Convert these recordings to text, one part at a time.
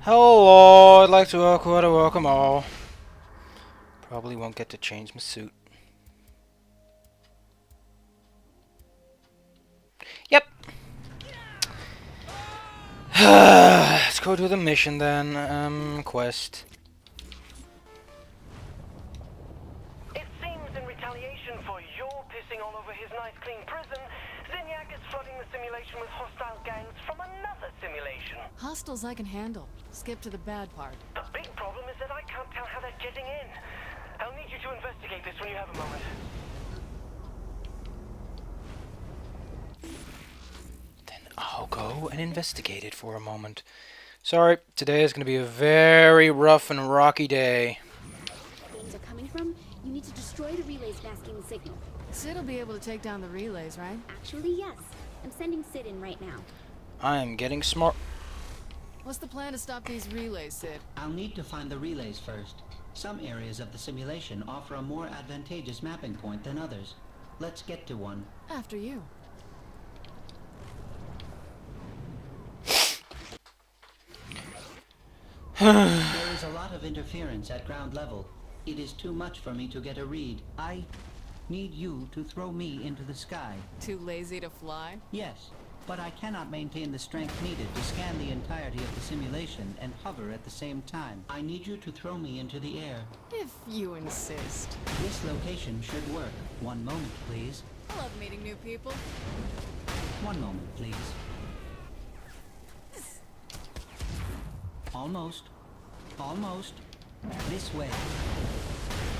Hello, I'd like to welcome all. Probably won't get to change my suit. Yep. Let's go do the mission then. Quest. It seems in retaliation for your pissing all over his nice clean prison, Zinyak is flooding the simulation with hostile gangs from another simulation. Hostiles I can handle. Skip to the bad part. The big problem is that I can't tell how they're getting in. I'll need you to investigate this when you have a moment. Then I'll go and investigate it for a moment. Sorry, today is going to be a very rough and rocky day. Things are coming from, you need to destroy the relays masking the signal. Sid will be able to take down the relays, right? Actually, yes. I'm sending Sid in right now. I am getting smart. What's the plan to stop these relays, Sid? I'll need to find the relays first. Some areas of the simulation offer a more advantageous mapping point than others. Let's get to one. After you. There is a lot of interference at ground level. It is too much for me to get a read. I need you to throw me into the sky. Too lazy to fly? Yes, but I cannot maintain the strength needed to scan the entirety of the simulation and hover at the same time. I need you to throw me into the air. If you insist. This location should work. One moment, please. I love meeting new people. One moment, please. Almost. Almost. This way.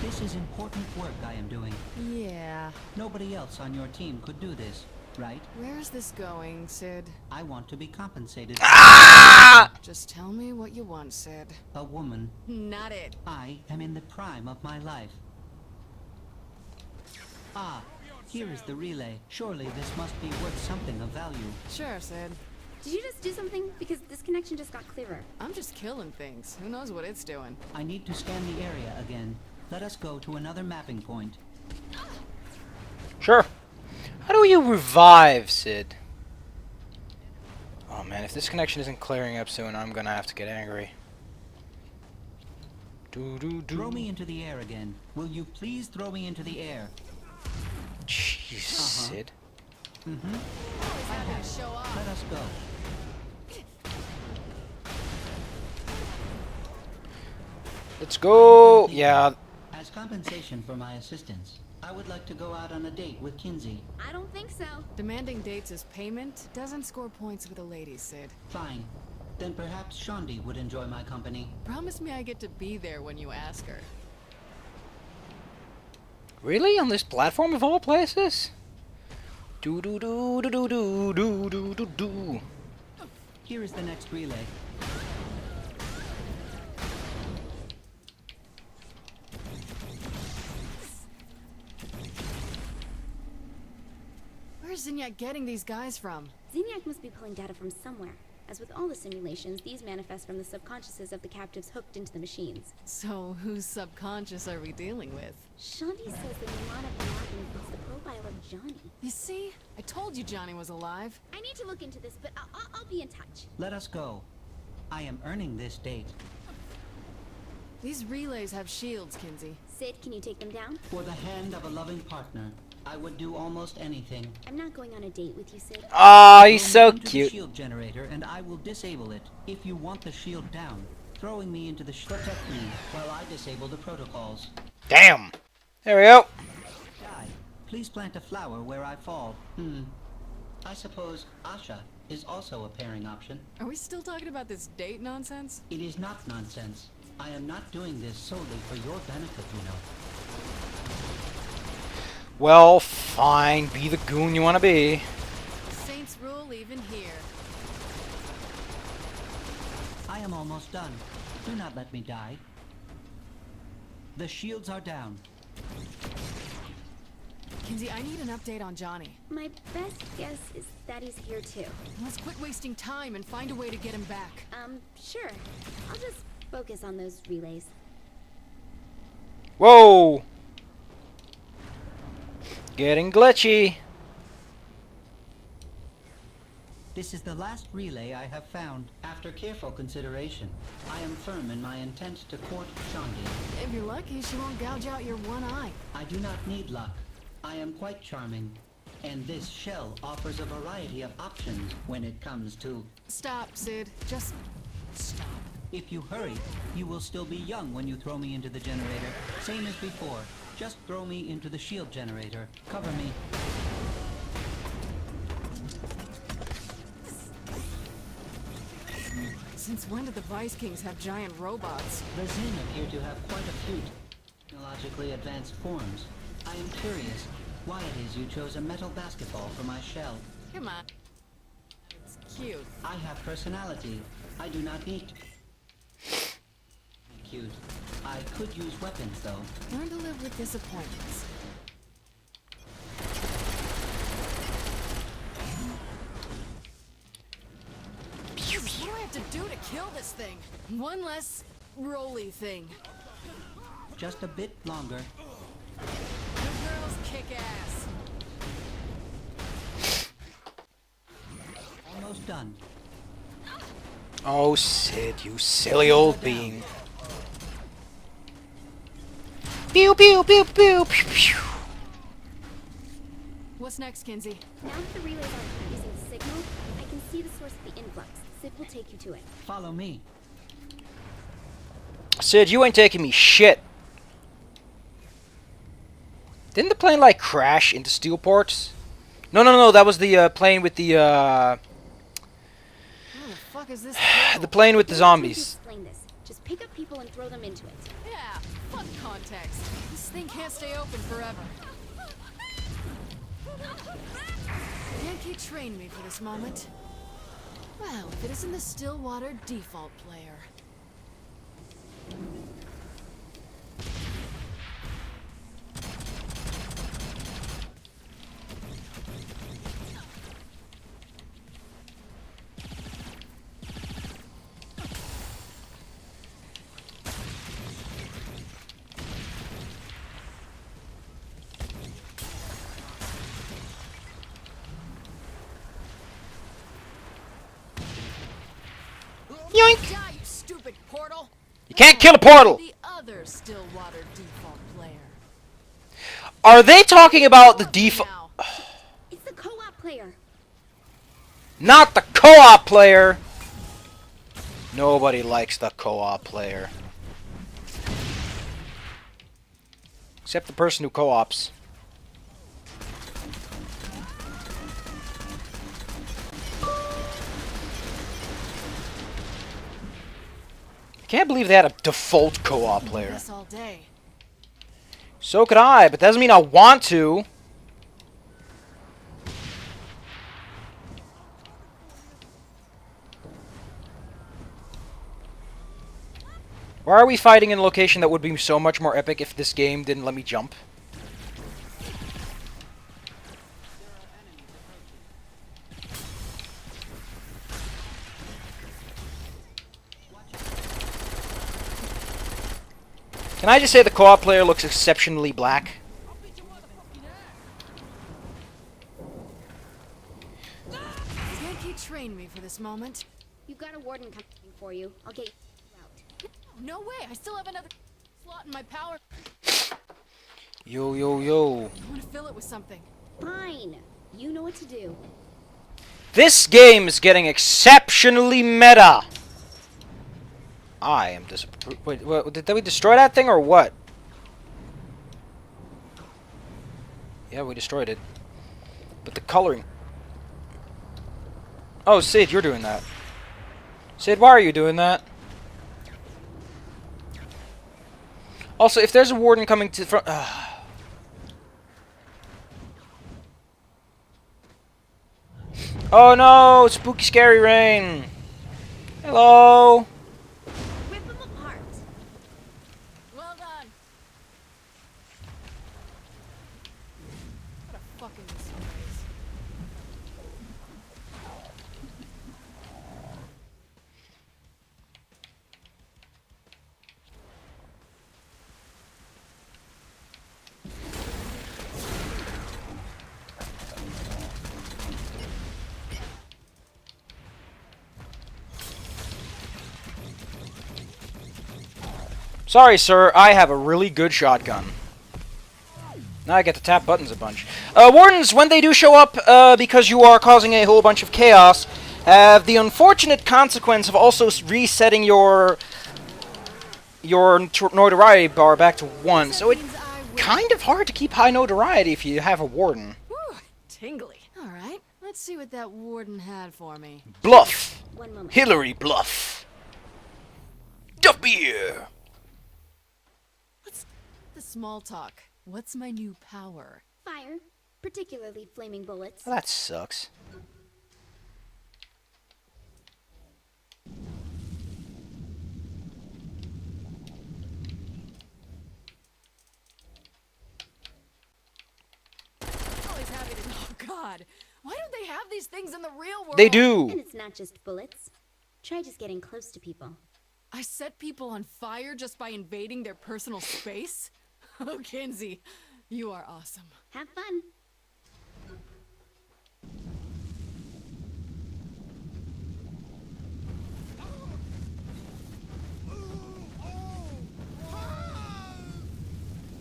This is important work I am doing. Yeah. Nobody else on your team could do this, right? Where is this going, Sid? I want to be compensated. Just tell me what you want, Sid. A woman. Not it. I am in the prime of my life. Ah, here is the relay. Surely this must be worth something of value. Sure, Sid. Did you just do something? Because this connection just got clearer. I'm just killing things. Who knows what it's doing? I need to scan the area again. Let us go to another mapping point. Sure. How do you revive Sid? Oh man, if this connection isn't clearing up soon, I'm gonna have to get angry. Throw me into the air again. Will you please throw me into the air? Jeez, Sid. Always happy to show off. Let us go. Let's go. Yeah. As compensation for my assistance, I would like to go out on a date with Kinsey. I don't think so. Demanding dates as payment doesn't score points with the ladies, Sid. Fine. Then perhaps Shondi would enjoy my company. Promise me I get to be there when you ask her. Really? On this platform of all places? Do do do do do do do do do do. Here is the next relay. Where's Zinyak getting these guys from? Zinyak must be pulling data from somewhere. As with all the simulations, these manifest from the subconsciouses of the captives hooked into the machines. So, whose subconscious are we dealing with? Shondi says the lunatic mapping fits the profile of Johnny. You see? I told you Johnny was alive. I need to look into this, but I'll be in touch. Let us go. I am earning this date. These relays have shields, Kinsey. Sid, can you take them down? For the hand of a loving partner, I would do almost anything. I'm not going on a date with you, Sid. Oh, he's Throw so me into the cute. shield generator, and I will disable it. If you want the shield down, throwing me into the protect me while I disable the protocols. Damn. There we go. Die. Please plant a flower where I fall. I suppose Asha is also a pairing option. Are we still talking about this date nonsense? It is not nonsense. I am not doing this solely for your benefit, you know. Well, fine. Be the goon you want to be. Saints rule even here. I am almost done. Do not let me die. The shields are down. Kinsey, I need an update on Johnny. My best guess is that he's here too. Let's quit wasting time and find a way to get him back. Sure. I'll just focus on those relays. Whoa. Getting glitchy. This is the last relay I have found. After careful consideration, I am firm in my intent to court Shandi. If you're lucky, she won't gouge out your one eye. I do not need luck. I am quite charming. And this shell offers a variety of options when it comes to... Stop, Sid. Just stop. If you hurry, you will still be young when you throw me into the generator. Same as before. Just throw me into the shield generator. Cover me. Since when did the Vice Kings have giant robots? The Zin appear to have quite a few technologically advanced forms. I am curious why it is you chose a metal basketball for my shell. Come on. It's cute. I have personality. I do not need... Cute. I could use weapons, though. Learn to live with disappointments. What do I have to do to kill this thing? One less roly thing. Just a bit longer. Good girls kick ass. Almost done. Oh, Sid, you silly old bean. Pew pew pew pew pew pew. What's next, Kinsey? Now that the relays are using the signal, I can see the source of the influx. Sid will take you to it. Follow me. Sid, you ain't taking me shit. Didn't the plane like crash into steel ports? No. That was the plane with the Where the fuck is this? the plane with the You don't need to zombies. explain this. Just pick up people and throw them into it. Yeah, fuck context. This thing can't stay open forever. Yankee trained me for this moment. Well, if it isn't the Stillwater default player. Yoink! Die, you stupid portal! You can't kill a portal! The other Stillwater default player. Are they talking about the default? Now. It's the co-op player. Not the co-op player! Nobody likes the co-op player. Except the person who co-ops. Can't believe they had a default co-op player. This all day. So could I, but that doesn't mean I want to. Why are we fighting in a location that would be so much more epic if this game didn't let me jump? Can I just say the co-op player looks exceptionally black? Yankee trained me for this moment. You've got a warden coming for you. I'll get you out. No way, I still have another slot in my power. Yo, yo, yo. I want to fill it with something. Fine. You know what to do. This game is getting exceptionally meta. I am disappointed. Wait, what, did we destroy that thing or what? Yeah, we destroyed it. But the coloring... Oh, Sid, you're doing that. Sid, why are you doing that? Also, if there's a warden coming to the front... Oh no! Spooky, scary rain! Hello! Rip them apart. Well done. What a fucking disgrace. Sorry, sir, I have a really good shotgun. Now I get to tap buttons a bunch. Wardens, when they do show up, because you are causing a whole bunch of chaos, have the unfortunate consequence of also resetting your notoriety bar back to 1. So it's kind of hard to keep high notoriety if you have a warden. Whew, tingly. All right, let's see what that warden had for me. Bluff. One moment. Hillary Bluff. Beer. What's the small talk? What's my new power? Fire, particularly flaming bullets. Well, that sucks. Always happy to. Oh God, why don't they have these things in the real world? They And do. it's not just bullets. Try just getting close to people. I set people on fire just by invading their personal space? Oh, Kinsey, you are awesome. Have fun.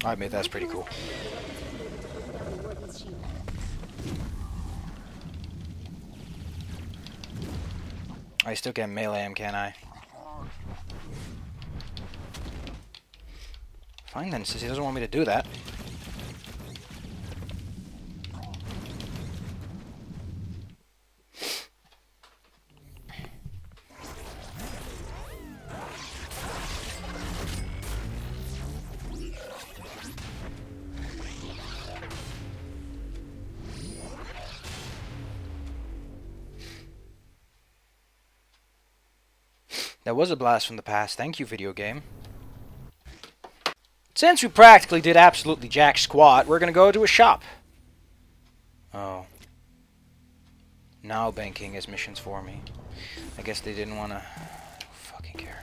I admit that's pretty cool. The warden's shield. I still can melee him, can I? Fine then, since he doesn't want me to do that. That was a blast from the past. Thank you, video game. Since we practically did absolutely jack squat, we're gonna go to a shop. Oh. Now banking has missions for me. I guess they didn't wanna fucking care.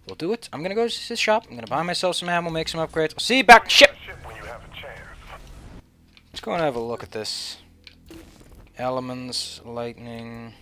We'll do it. I'm gonna go to this shop. I'm gonna buy myself some ammo, make some upgrades. I'll see you back. Ship! Let's go and have a look at this. Elements, lightning.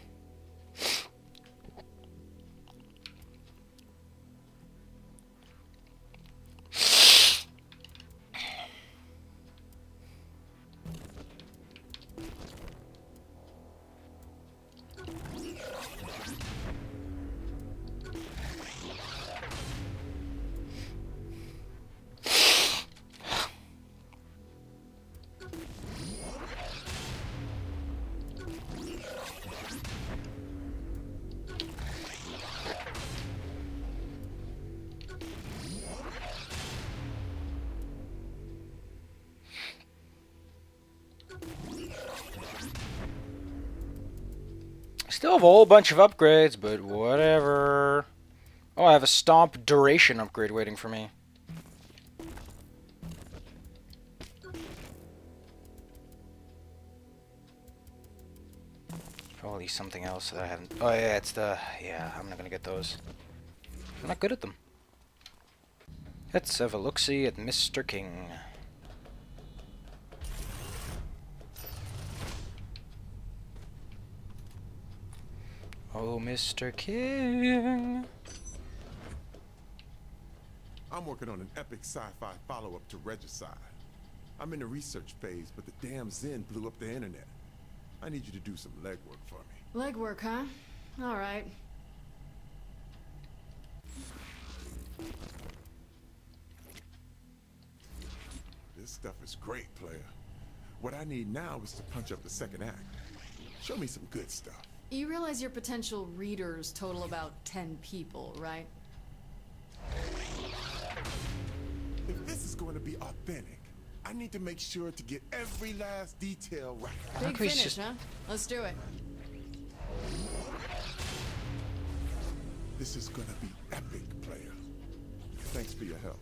Still have a whole bunch of upgrades, but whatever. Oh, I have a stomp duration upgrade waiting for me. Probably something else that I haven't. Oh yeah, it's the. Yeah, I'm not gonna get those. I'm not good at them. Let's have a look-see at Mr. King. Oh, Mr. King. I'm working on an epic sci-fi follow-up to Regicide. I'm in the research phase, but the damn Zen blew up the internet. I need you to do some legwork for me. Legwork, huh? All right. This stuff is great, player. What I need now is to punch up the second act. Show me some good stuff. You realize your potential readers total about 10 people, right? If this is going to be authentic, I need to make sure to get every last detail right. Big he's finish, just- huh? Let's do it. This is going to be epic, player. Thanks for your help.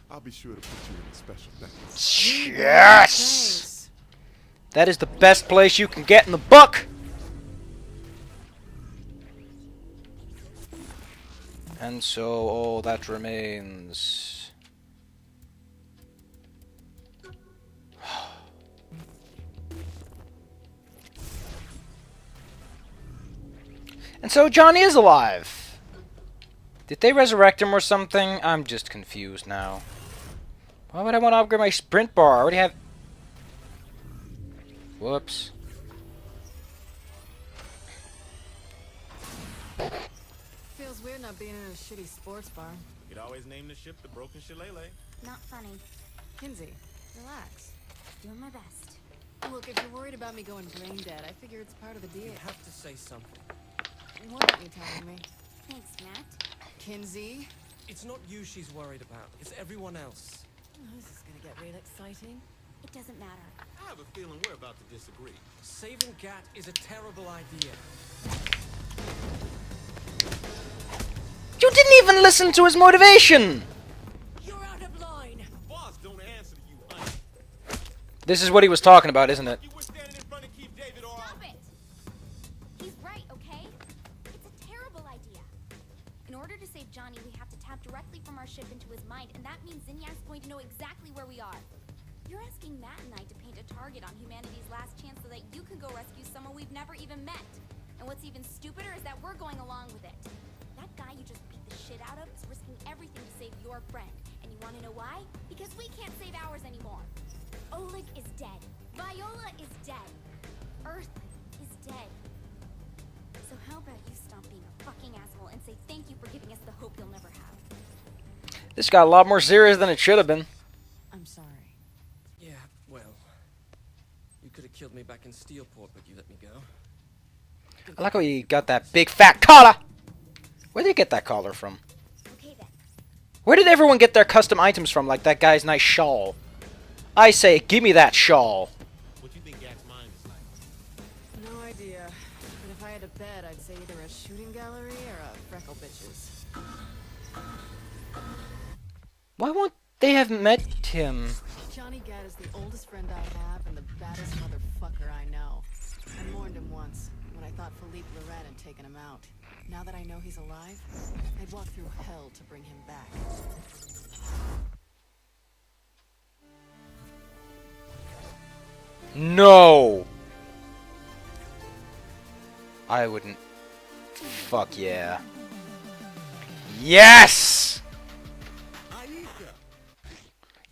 I'll be sure to put you in a special thanks. Yes! Thanks. That is the best place you can get in the book! And so all that remains. And so Johnny is alive. Did they resurrect him or something? I'm just confused now. Why would I want to upgrade my sprint bar? I already have... Whoops. Feels weird not being in a shitty sports bar. You'd always name the ship the Broken Shillelagh. Not funny. Kinsey, relax. Doing my best. Look, if you're worried about me going brain dead, I figure it's part of the deal. You have to say something. What are you telling me? Thanks, Matt. Kinsey? It's not you she's worried about. It's everyone else. Oh, this is gonna get real exciting. It doesn't matter. I have a feeling we're about to disagree. Saving Gat is a terrible idea. You didn't even listen to his motivation! You're out of line! Boss don't answer to you, honey. This is what he was talking about, isn't it? You were standing in front of Keith David or... Stop it! He's right, okay? It's a terrible idea. In order to save Johnny, we have to tap directly from our ship into his mind, and that means Zinyak's going to know exactly where we are. You're asking Matt and I to paint a target on humanity's last chance so that you can go rescue someone we've never even met. And what's even stupider is that we're going along with it. That guy you just beat the shit out of is risking everything to save your friend. And you want to know why? Because we can't save ours anymore. Oleg is dead. Viola is dead. Earth is dead. So how about you stop being a fucking asshole and say thank you for giving us the hope you'll never have? This got a lot more serious than it should have been. I'm sorry. Yeah, well... You could have killed me back in Steelport, but you let me go. I like how you got that big fat collar! Where did you get that collar from? Okay then. Where did everyone get their custom items from, like that guy's nice shawl? I say, give me that shawl. What do you think Gat's mind is like? No idea. But if I had to bet, I'd say either a shooting gallery or a freckle bitches. Why won't they have met him? Johnny Gat is the oldest friend I have and the baddest motherfucker I know. I mourned him once, when I thought Philippe Lorette had taken him out. Now that I know he's alive, I'd walk through hell to bring him back. No! I wouldn't. Fuck yeah. Yes!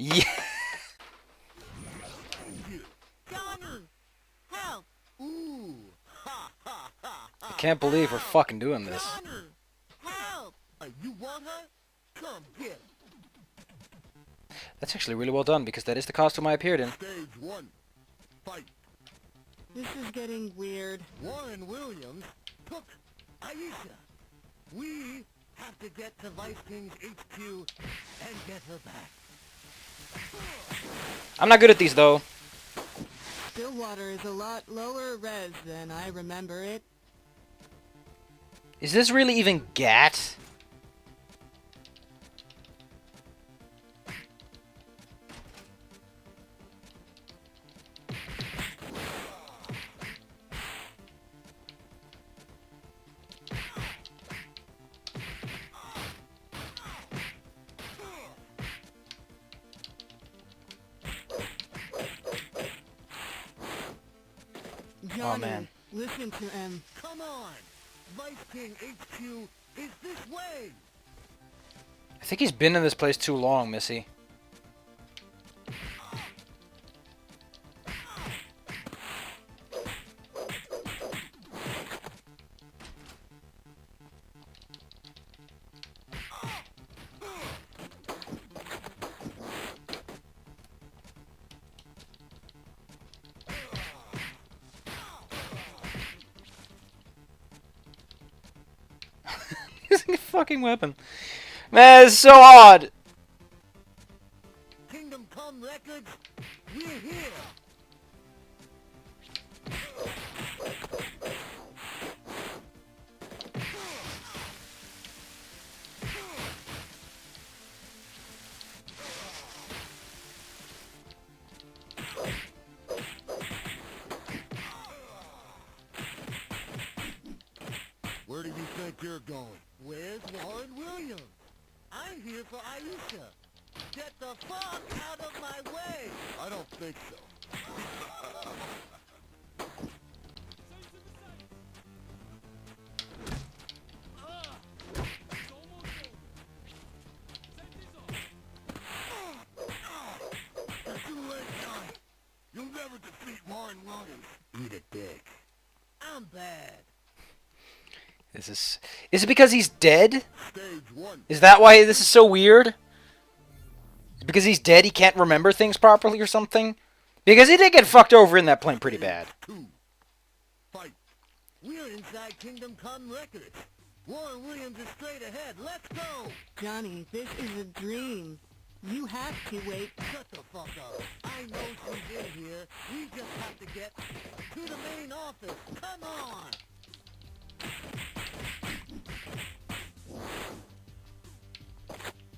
Yeah! Johnny! Help! Ooh! Ha ha ha! I can't believe we're fucking doing this. Johnny! Help! You want her? Come get. That's actually really well done, because that is the costume I appeared in. Stage 1. Fight. This is getting weird. Warren Williams took Aisha. We have to get to Vice King's HQ and get her back. I'm not good at these, though. Stillwater is a lot lower res than I remember it. Is this really even Gat? Johnny, Oh, man. Listen to him. Come on! Vice King HQ is this way! I think he's been in this place too long, Missy. Using a fucking weapon. Man, it's so odd. Kingdom Come Records, we're here! Where do you think you're going? Where's Warren Williams? I'm here for Aisha. Get the fuck out of my way! I don't think so. Is it because he's dead? Stage 1. Is that why this is so weird? Because he's dead, he can't remember things properly or something? Because he did get fucked over in that plane pretty bad. 2. Fight. We're inside Kingdom Come Records. Warren Williams is straight ahead. Let's go. Johnny, this is a dream. You have to wait. Shut the fuck up. I know she's in here. We just have to get to the main office. Come on.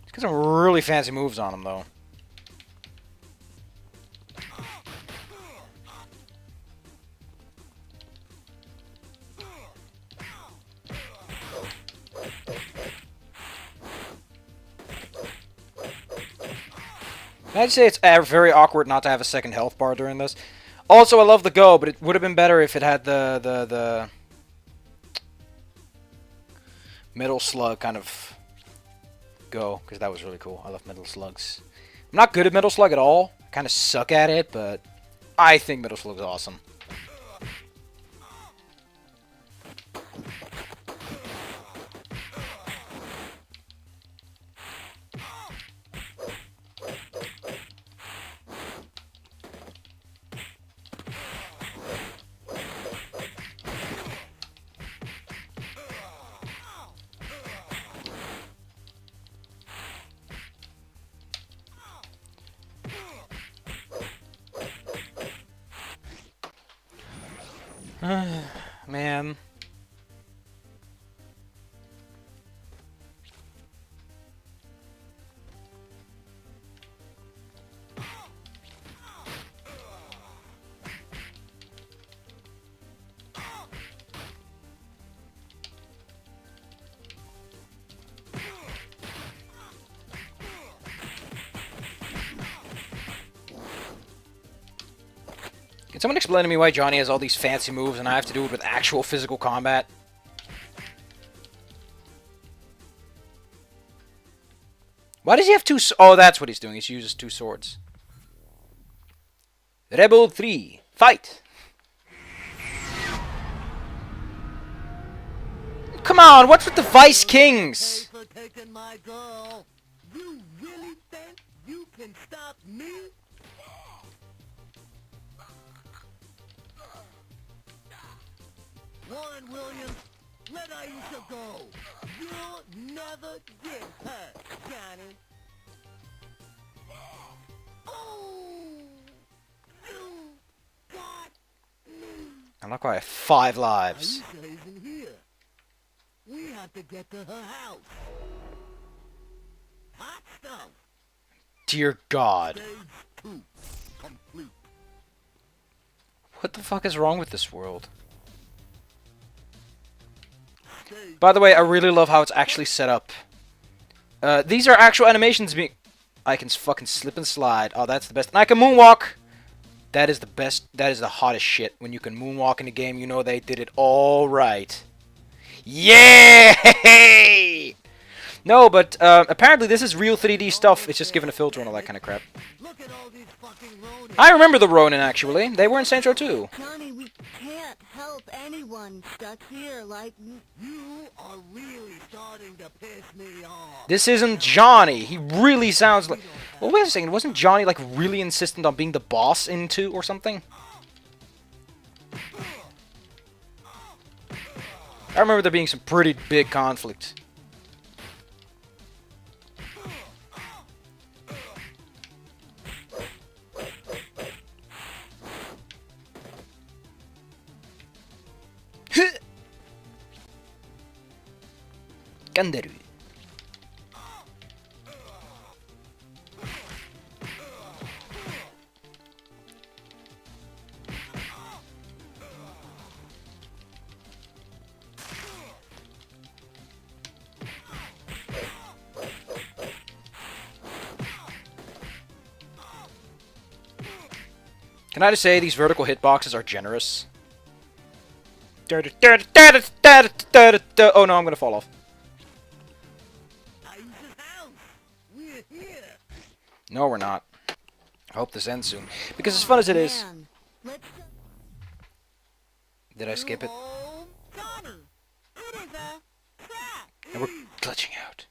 He's got some really fancy moves on him, though. I'd say it's very awkward not to have a second health bar during this. Also, I love the go, but it would have been better if it had the Metal Slug kind of go, because that was really cool. I love Metal Slugs. I'm not good at Metal Slug at all. I kind of suck at it, but I think Metal Slug is awesome. Man. Can someone explain to me why Johnny has all these fancy moves and I have to do it with actual physical combat? Why does he have two... Oh, that's what he's doing. He uses two swords. Rebel 3. Fight! Come on, what's with the Vice Kings? Pay for taking my girl. You really think you can stop me? Warren Williams, let Aisha go. You'll never get her, Johnny. Oh, you got me. I'm not quite at 5 lives. Aisha isn't here. We have to get to her house. Hot stuff. Dear God. Stage 2 complete. What the fuck is wrong with this world? By the way, I really love how it's actually set up. These are actual animations being... I can fucking slip and slide. Oh, that's the best. And I can moonwalk! That is the best. That is the hottest shit. When you can moonwalk in a game, you know they did it all right. Yeah! No, but apparently this is real 3D stuff. It's just given a filter and all that kind of crap. Look at all these fucking Ronin. I remember the Ronin, actually. They were in Saints Row 2. Johnny, we can't help anyone stuck here like... You are really starting to piss me off. This isn't Johnny. He really sounds like... Well, wait a second. Wasn't Johnny, like, really insistent on being the boss in 2 or something? I remember there being some pretty big conflict. Kandaru. Can I just say these vertical hitboxes are generous? Oh no, I'm gonna fall off. Aisha's house. We're here. No, we're not. I hope this ends soon. Because as fun as it is... Man, let's... Did I skip it? Oh, Johnny. It is a We're glitching out.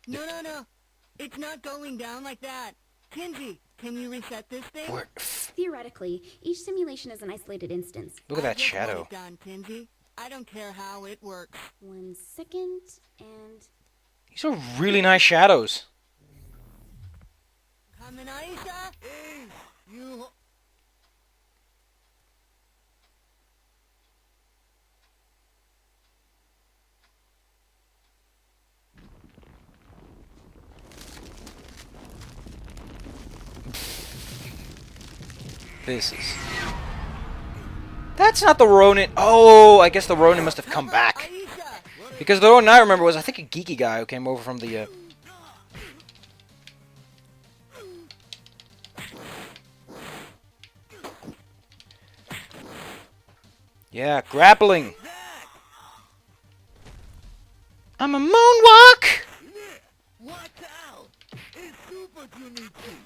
No. It's not going down like that. Kinsey, can you reset this thing? Theoretically, each simulation is an isolated instance. Look at that I just want shadow. it done, Kinsey. I don't care how it works. 1 second, and... These are really nice shadows. Coming, Aisha? Hey, you... This is... That's not the Ronin. Oh, I guess the Ronin must have come back. Because the Ronin I remember was, I think, a geeky guy who came over from the... Yeah, grappling. I'm a moonwalk! Watch out! It's Super Junichi!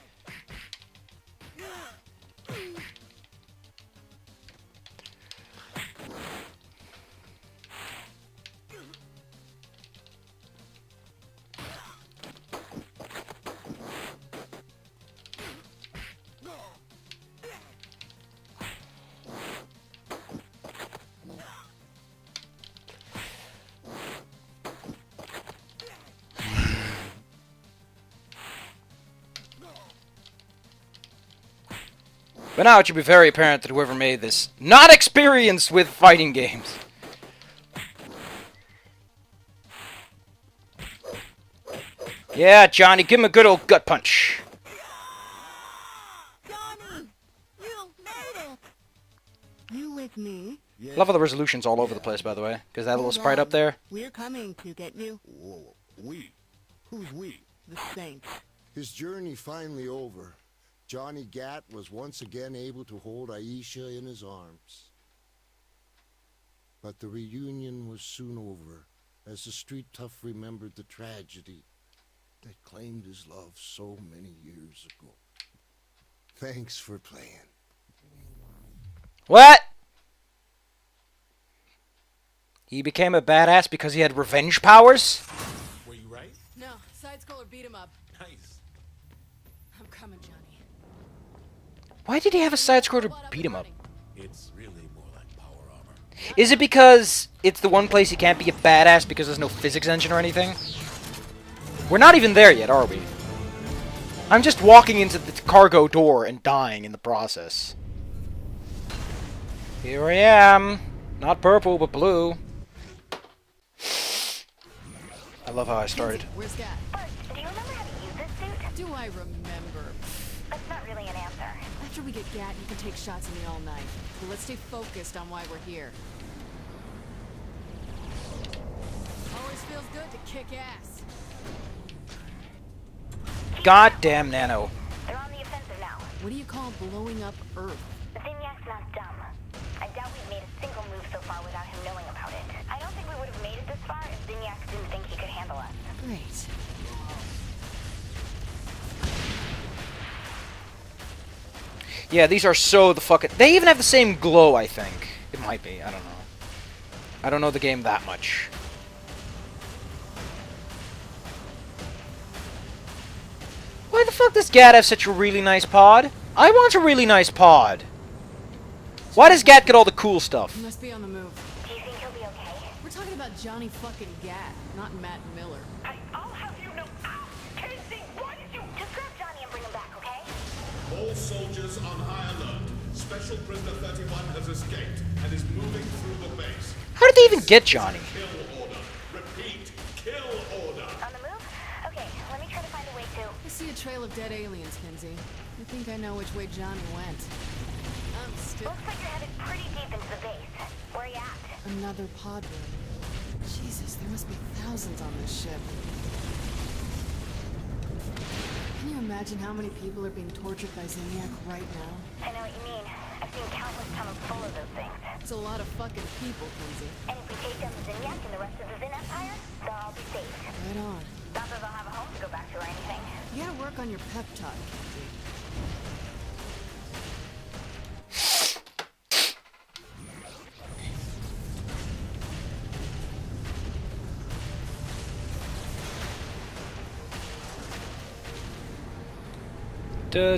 But now it should be very apparent that whoever made this, not experienced with fighting games. Yeah, Johnny, give him a good old gut punch. Johnny! You made it! You with me? Yeah. Love how the resolution's all over the place, by the way. Because that little Hold sprite on. up there. We're coming to get you. Whoa, we? Who's we? The Saints. His journey finally over. Johnny Gat was once again able to hold Aisha in his arms. But the reunion was soon over, as the street tough remembered the tragedy that claimed his love so many years ago. Thanks for playing. What? He became a badass because he had revenge powers? Were you right? No, side-scroller beat him up. Nice. I'm coming, Johnny. Why did he have a side-scroller to beat him up? It's really more like power armor. Is it because it's the one place he can't be a badass because there's no physics engine or anything? We're not even there yet, are we? I'm just walking into the cargo door and dying in the process. Here I am. Not purple, but blue. I love how I started. Where's Gat? Do you remember how to use this suit? Do I remember? That's not really an answer. After we get Gat, you can take shots at me all night. But let's stay focused on why we're here. Always feels good to kick ass. Goddamn Nano. They're on the offensive now. What do you call blowing up Earth? Zinyak's not dumb. I doubt we've made a single move so far without him knowing about it. I don't think we would have made it this far if Zinyak didn't think he could handle us. Great. Yeah, these are so the fucking... They even have the same glow, I think. It might be, I don't know. I don't know the game that much. Why the fuck does Gat have such a really nice pod? I want a really nice pod. Why does Gat get all the cool stuff? He must be on the move. Do you think he'll be okay? We're talking about Johnny fucking Gat, not Matt Miller. I'll have you know. Ow! Casey, why did you... Just grab Johnny and bring him back, okay? All soldiers on high alert. Special Prisoner 31 has escaped and is moving through the base. How did they even get Johnny? Kill order. Repeat, kill order. On the move? Okay, let me try to find a way to... I see a trail of dead aliens, Kinsey. I think I know which way Johnny went. I'm still... Looks like you're headed pretty deep into the base. Where are you at? Another pod room. Jesus, there must be thousands on this ship. Can you imagine how many people are being tortured by Zinyak right now? I know what you mean. I've seen countless tunnels full of those things. It's a lot of fucking people, Kinsey. And if we take down the Zinyak and the rest of the Zin Empire, they'll all be saved. Right on. Not that they'll have a home to go back to or anything. You gotta work on your pep talk, Kinsey. Still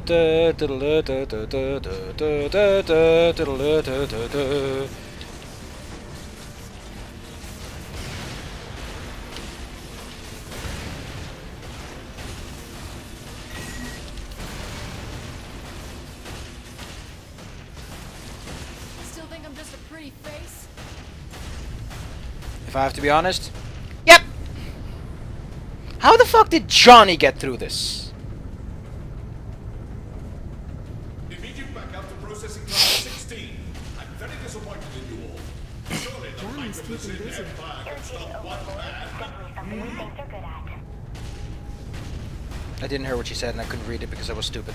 think I'm just a pretty face? If I have to be honest, yep. How the fuck did Johnny get through this? Immediate backup to processing time 16. I'm very disappointed in you all. Surely the might of the Zin Empire can stop one man. Something we think they're good at. I didn't hear what she said and I couldn't read it because I was stupid.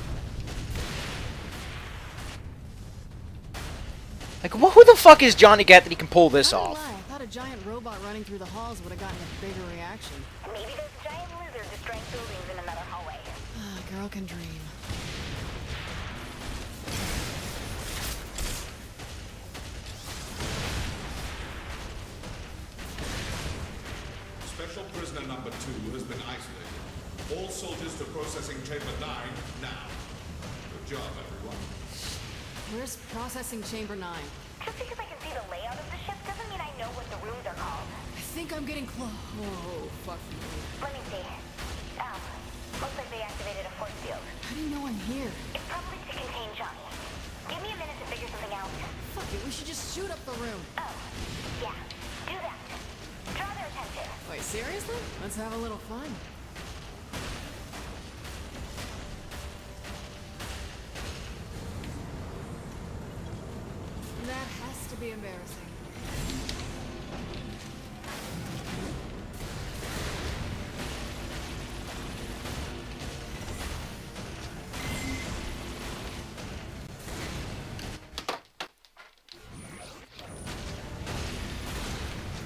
Like, who the fuck is Johnny Gat that he can pull this Not gonna off? lie, I thought a giant robot running through the halls would have gotten a bigger reaction. Maybe there's a giant lizard destroying buildings in another hallway. Girl can dream. Special prisoner number 2 has been isolated. All soldiers to processing chamber 9 now. Good job, everyone. Where's processing chamber 9? Just because I can see the layout of the ship doesn't mean I know what the rooms are called. I think I'm getting close. Whoa, fuck me. Let me see. Oh, looks like they activated a force field. How do you know I'm here? It's probably to contain Johnny. Give me a minute to figure something out. Fuck it, we should just shoot up the room. Oh, yeah. Do that. Draw their attention. Wait, seriously? Let's have a little fun. That has to be embarrassing.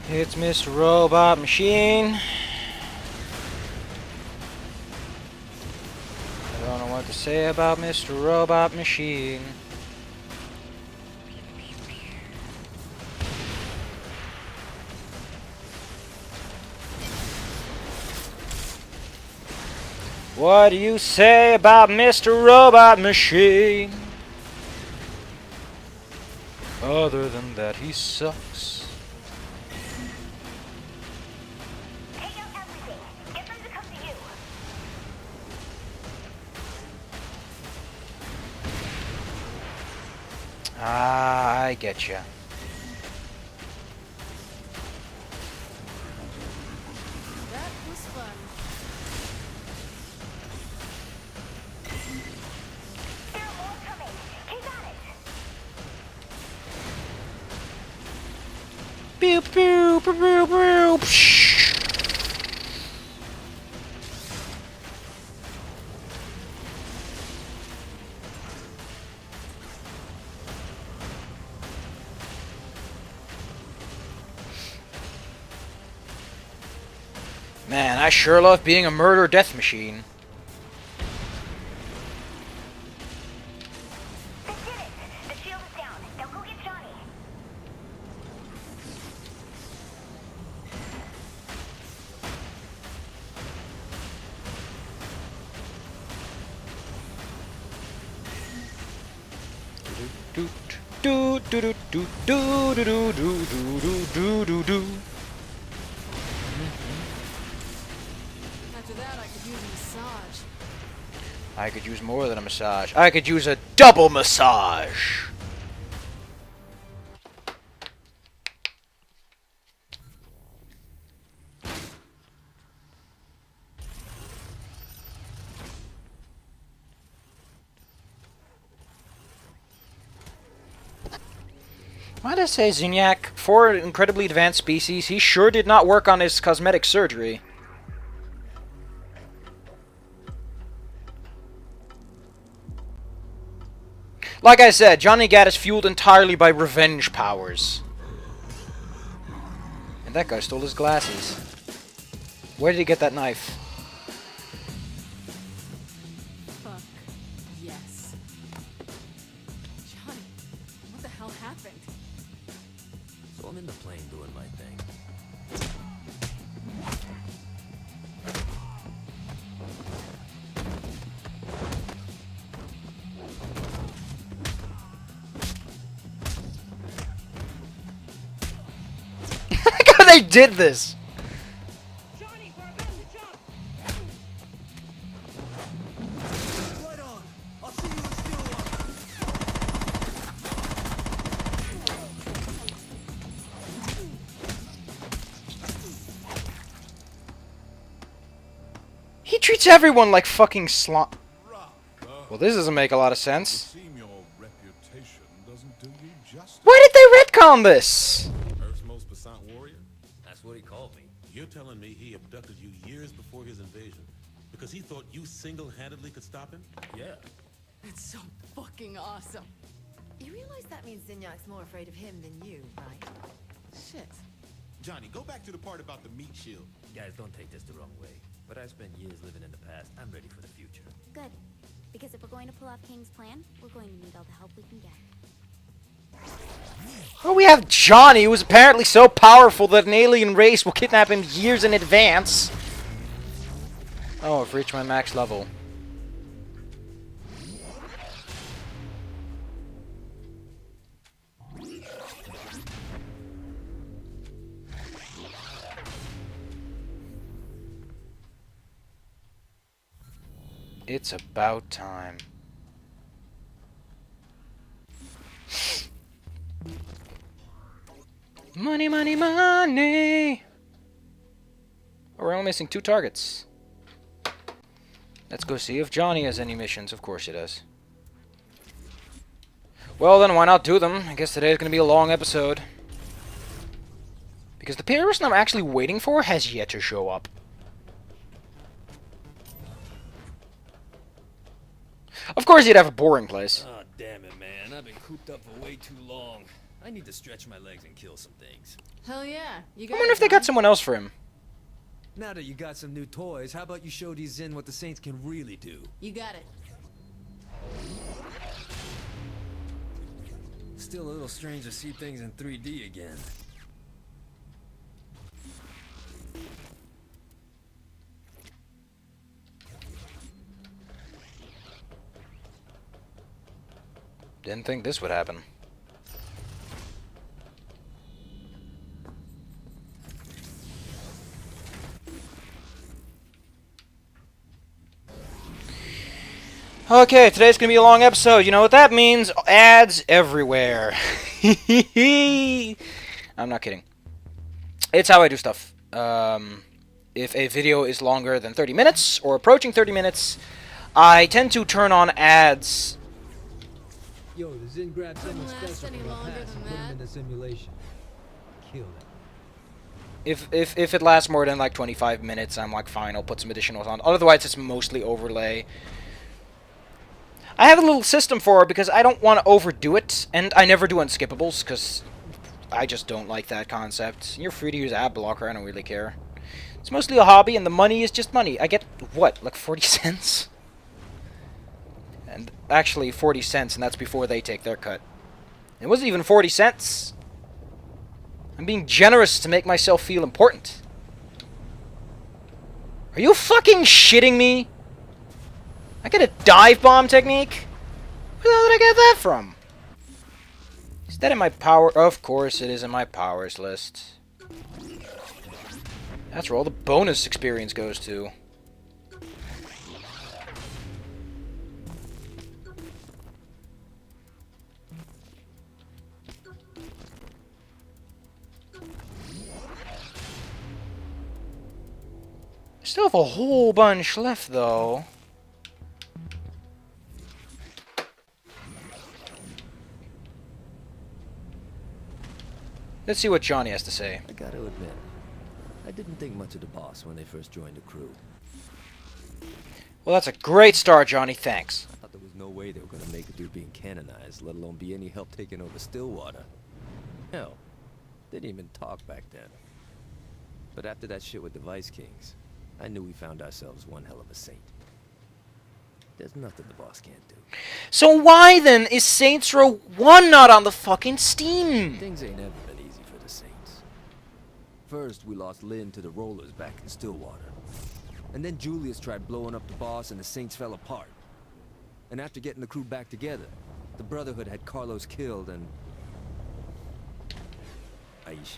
It's Mr. Robot Machine. I don't know what to say about Mr. Robot Machine. What do you say about Mr. Robot Machine? Other than that, he sucks. Take out everything. Get them to come to you. Ah, I get ya. That was fun. There are more coming. Keep at it. Pew pew pew pew pew. Psh. Man, I sure love being a murder death machine. They did it. The shield is down. Now go get Johnny. Do do do do do do do do do do do do do. After that, I could use a massage. I could use more than a massage. I could use a double massage. Why did I say Zinyak? For an incredibly advanced species, he sure did not work on his cosmetic surgery. Like I said, Johnny Gat is fueled entirely by revenge powers. And that guy stole his glasses. Where did he get that knife? Fuck. Yes. Johnny, what the hell happened? So I'm in the plane doing my thing. they did this. Right on. I'll see you in Stillwater. He treats everyone like fucking slop. Well, this doesn't make a lot of sense. Seem your reputation doesn't do you justice. Why did they retcon this? Earth's most puissant warrior? That's what he called me. You're telling me he abducted you years before his invasion because he thought you single-handedly could stop him? Yeah. It's so fucking awesome. You realize that means Zinyak's more afraid of him than you, right? Shit. Johnny, go back to the part about the meat shield. Guys, don't take this the wrong way. But I spent years living in the past. I'm ready for the future. Good. Because if we're going to pull off King's plan, we're going to need all the help we can get. Well, we have Johnny, who's apparently so powerful that an alien race will kidnap him years in advance. Oh, I've reached my max level. It's about time. Money, money, money! Oh, we're only missing 2 targets. Let's go see if Johnny has any missions. Of course he does. Well, then why not do them? I guess today's going to be a long episode. Because the person I'm actually waiting for has yet to show up. Of course he'd have a boring place. Oh, damn it, man. I've been cooped up for way too long. I need to stretch my legs and kill some things. Hell yeah. You I got wonder if they got someone else for him. Now that you got some new toys, how about you show these Zin what the Saints can really do? You got it. Still a little strange to see things in 3D again. Didn't think this would happen. Okay, today's gonna be a long episode. You know what that means? Ads everywhere. I'm not kidding. It's how I do stuff. If a video is longer than 30 minutes, or approaching 30 minutes, I tend to turn on ads. Yo, the Zin grabbed someone Couldn't last special any from the longer past and than put him that. in the simulation. Kill him. If it lasts more than like 25 minutes, I'm like, fine, I'll put some additionals on. Otherwise, it's mostly overlay. I have a little system for it because I don't want to overdo it, and I never do unskippables because I just don't like that concept. You're free to use ad blocker, I don't really care. It's mostly a hobby, and the money is just money. I get, what, like 40 cents? And actually 40 cents, and that's before they take their cut. It wasn't even 40 cents. I'm being generous to make myself feel important. Are you fucking shitting me? I get a dive bomb technique? Where the hell did I get that from? Is that in my power? Of course it is in my powers list. That's where all the bonus experience goes to. I still have a whole bunch left, though. Let's see what Johnny has to say. I gotta admit, I didn't think much of the boss when they first joined the crew. Well, that's a great start, Johnny. Thanks. I thought there was no way they were gonna make it through being canonized, let alone be any help taking over Stillwater. Hell, they didn't even talk back then. But after that shit with the Vice Kings, I knew we found ourselves one hell of a saint. There's nothing the boss can't do. So why, then, is Saints Row 1 not on the fucking Steam? Things ain't ever been easy for the Saints. First, we lost Lynn to the Rollers back in Stillwater. And then Julius tried blowing up the boss and the Saints fell apart. And after getting the crew back together, the Brotherhood had Carlos killed and... Aisha.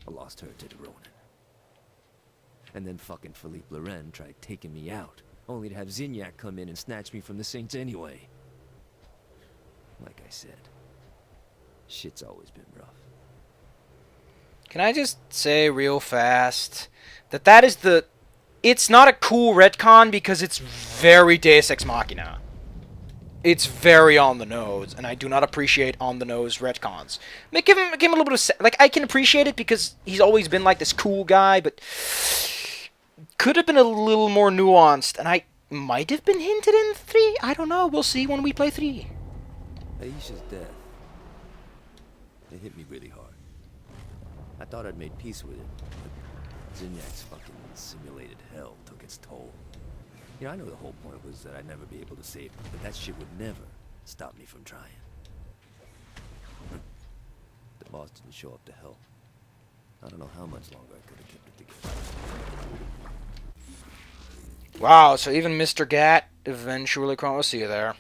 I lost her to the Ronin. And then fucking Philippe Loren tried taking me out, only to have Zinyak come in and snatch me from the Saints anyway. Like I said, shit's always been rough. Can I just say real fast that is the... It's not a cool retcon because it's very Deus Ex Machina. It's very on the nose, and I do not appreciate on the nose retcons. Give him a little bit of... Like, I can appreciate it because he's always been like this cool guy, but... Could have been a little more nuanced, and I might have been hinted in 3. I don't know. We'll see when we play 3. Aisha's death. It hit me really hard. I thought I'd made peace with it, but Zinyak's fucking simulated hell took its toll. You know, I know the whole point was that I'd never be able to save him, but that shit would never stop me from trying. The boss didn't show up to help. I don't know how much longer I could have kept it together. Wow, so even Mr. Gat eventually... We'll see you there.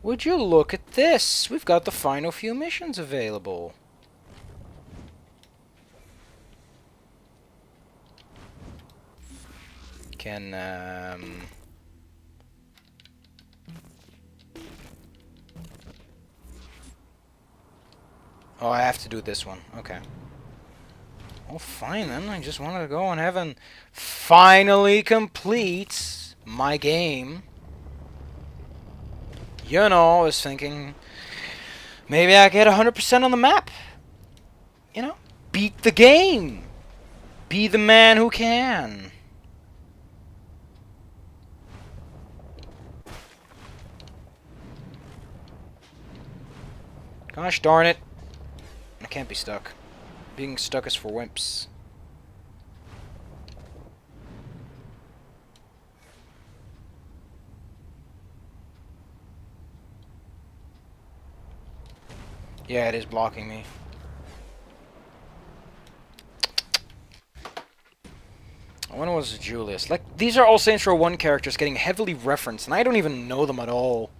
Would you look at this? We've got the final few missions available. Can, Oh, I have to do this one. Okay. Well, fine then. I just wanted to go and have and finally complete my game. You know, I was thinking maybe I get 100% on the map. You know, beat the game. Be the man who can. Gosh darn it. I can't be stuck. Being stuck is for wimps. Yeah, it is blocking me. When was Julius? Like, these are all Saints Row 1 characters getting heavily referenced, and I don't even know them at all.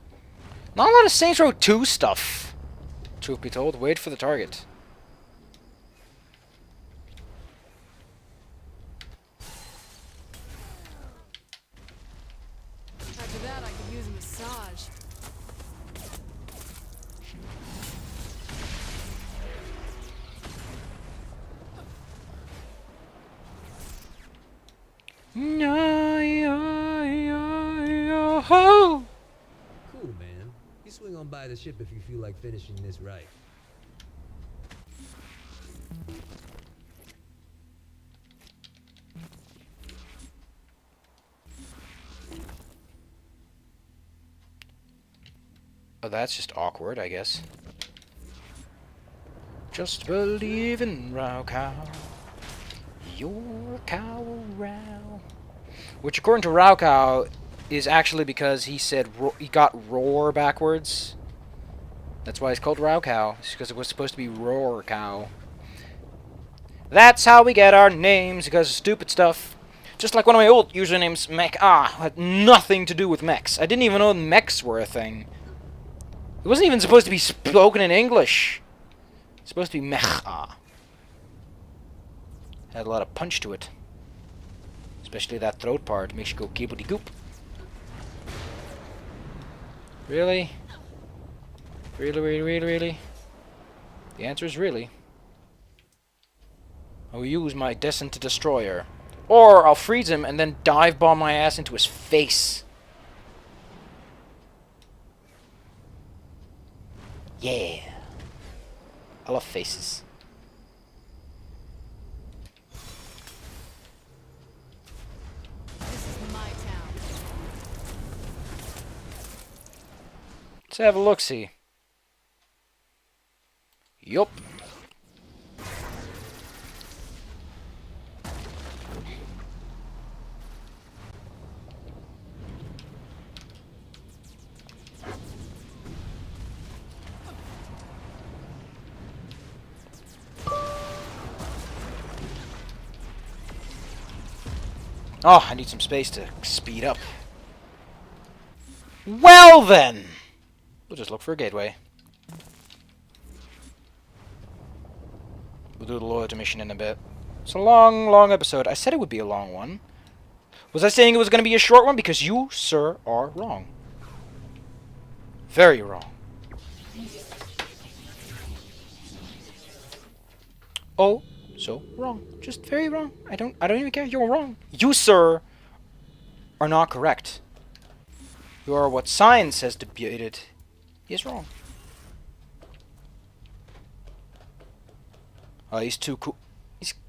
Not a lot of Saints Row 2 stuff. Truth be told, wait for the target. After that, I could use a massage. Cool, man. You swing on by the ship if you feel like finishing this right. Oh, that's just awkward, I guess. Just believe in Rao Cow. You're a cow, Rao. Which, according to Rao Cow, is actually because he said he got roar backwards. That's why it's called Rao Cow. It's because it was supposed to be roar cow. That's how we get our names, because of stupid stuff. Just like one of my old usernames, Mech. Had nothing to do with mechs. I didn't even know mechs were a thing. It wasn't even supposed to be spoken in English. It's supposed to be Mech. Had a lot of punch to it. Especially that throat part. Makes you go gibbity goop. Really? Really? The answer is really. I will use my Descent to Destroyer. Or I'll freeze him and then dive bomb my ass into his face. Yeah. I love faces. This is my town. Let's have a look-see. Yup. Oh, I need some space to speed up. Well then! We'll just look for a gateway. We'll do the loyalty mission in a bit. It's a long, long episode. I said it would be a long one. Was I saying it was going to be a short one? Because you, sir, are wrong. Very wrong. Oh, so wrong. Just very wrong. I don't even care. You're wrong. You, sir, are not correct. You are what science has debated is wrong. Oh, he's too cool.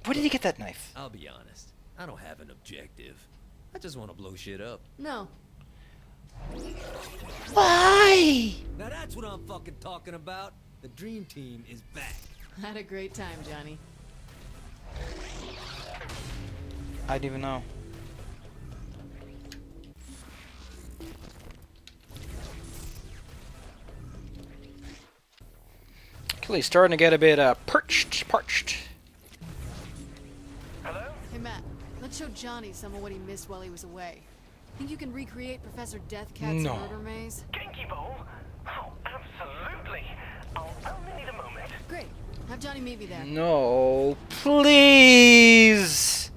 Where did he get that knife? I'll be honest. I don't have an objective. I just want to blow shit up. No. Why? Now that's what I'm fucking talking about. The dream team is back. Had a great time, Johnny. I didn't even know. Achilles starting to get a bit parched. Hello? Hey, Matt. Let's show Johnny some of what he missed while he was away. Think you can recreate Professor Deathcat's murder maze? Genki Bowl? Oh, absolutely. I'll only need a moment. Great. Have Johnny meet me there. No, please.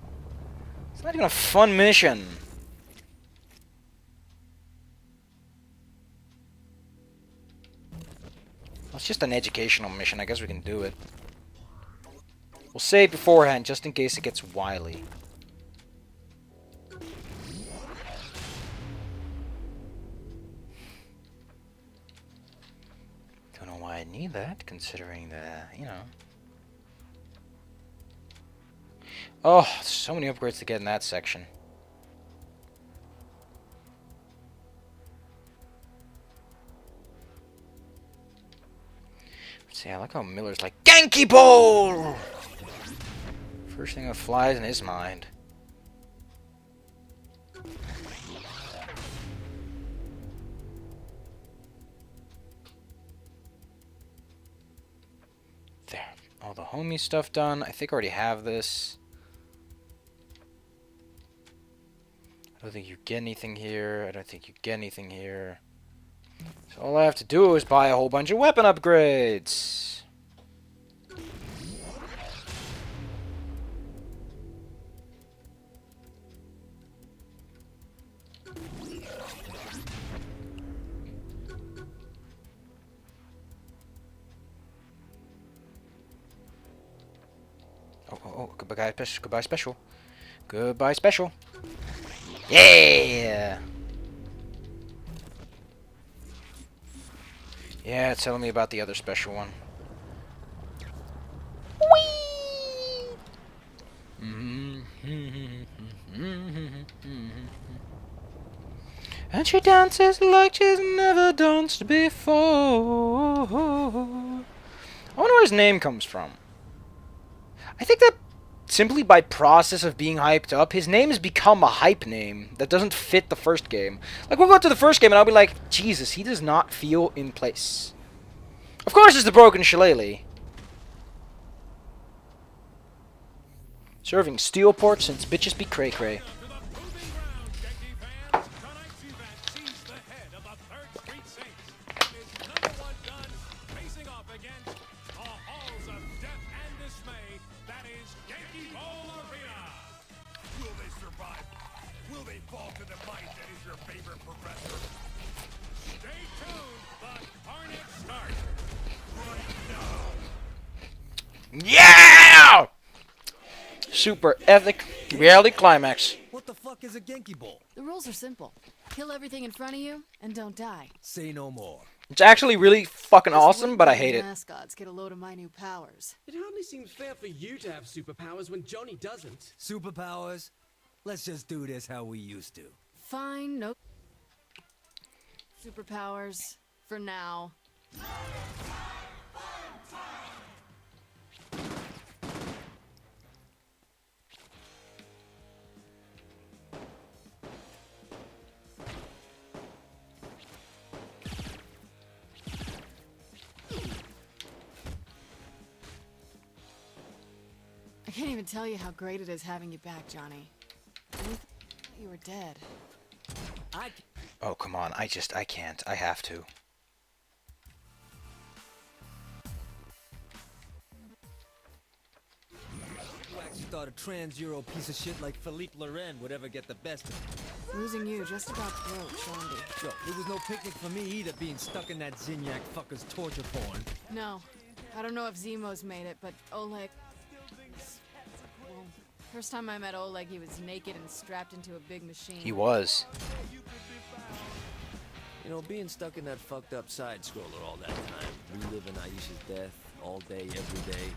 It's not even a fun mission. It's just an educational mission. I guess we can do it. We'll save beforehand just in case it gets wily. Don't know why I need that, considering the, you know. Oh, so many upgrades to get in that section. See, I like how Miller's like, Genki Bowl! First thing that flies in his mind. There. All the homie stuff done. I think I already have this. I don't think you get anything here. I don't think you get anything here. So all I have to do is buy a whole bunch of weapon upgrades. Oh, goodbye special, goodbye special. Goodbye special. Yeah! Yeah, it's telling me about the other special one. And she dances like she's never danced before. I wonder where his name comes from. I think that simply by process of being hyped up, his name has become a hype name that doesn't fit the first game. Like, we'll go to the first game and I'll be like, Jesus, he does not feel in place. Of course it's the broken shillelagh. Serving steel port since bitches be cray-cray. Yeah! Super epic reality climax. What the fuck is a Genki Bowl? The rules are simple. Kill everything in front of you and don't die. Say no more. It's actually really fucking awesome, but I hate it. Mascots get a load of my new powers. It hardly seems fair for you to have superpowers when Johnny doesn't. Superpowers? Let's just do this how we used to. Fine, no superpowers for now. I can't even tell you how great it is having you back, Johnny. I thought you were dead. Oh, come on. I can't. I have to. thought a trans-Euro piece of shit like Philippe Loren would ever get the best of me. Losing you just about broke, Shandy. Yo, it was no picnic for me either, being stuck in that Zinyak fucker's torture porn. No. I don't know if Zemo's made it, but Oleg... Well, first time I met Oleg, he was naked and strapped into a big machine. He was. You know, being stuck in that fucked up side-scroller all that time, reliving Aisha's death all day, every day,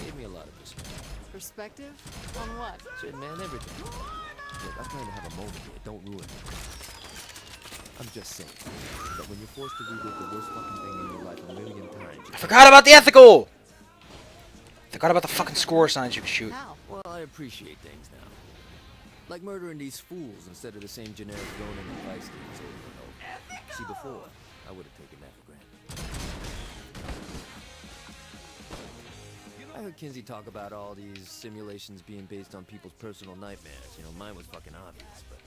gave me a lot of respect. Perspective? On what? Shit, man, everything. Look, I'm trying to have a moment here. Don't ruin it. I'm just saying that when you're forced to relive the worst fucking thing in your life a million times... I forgot about the ethical! Forgot about the fucking score signs you could shoot. How? Well, I appreciate things now. Like murdering these fools instead of the same generic Ronin and vice things over and over. See, before, I would have taken that for granted. I heard Kinsey talk about all these simulations being based on people's personal nightmares. You know, mine was fucking obvious, but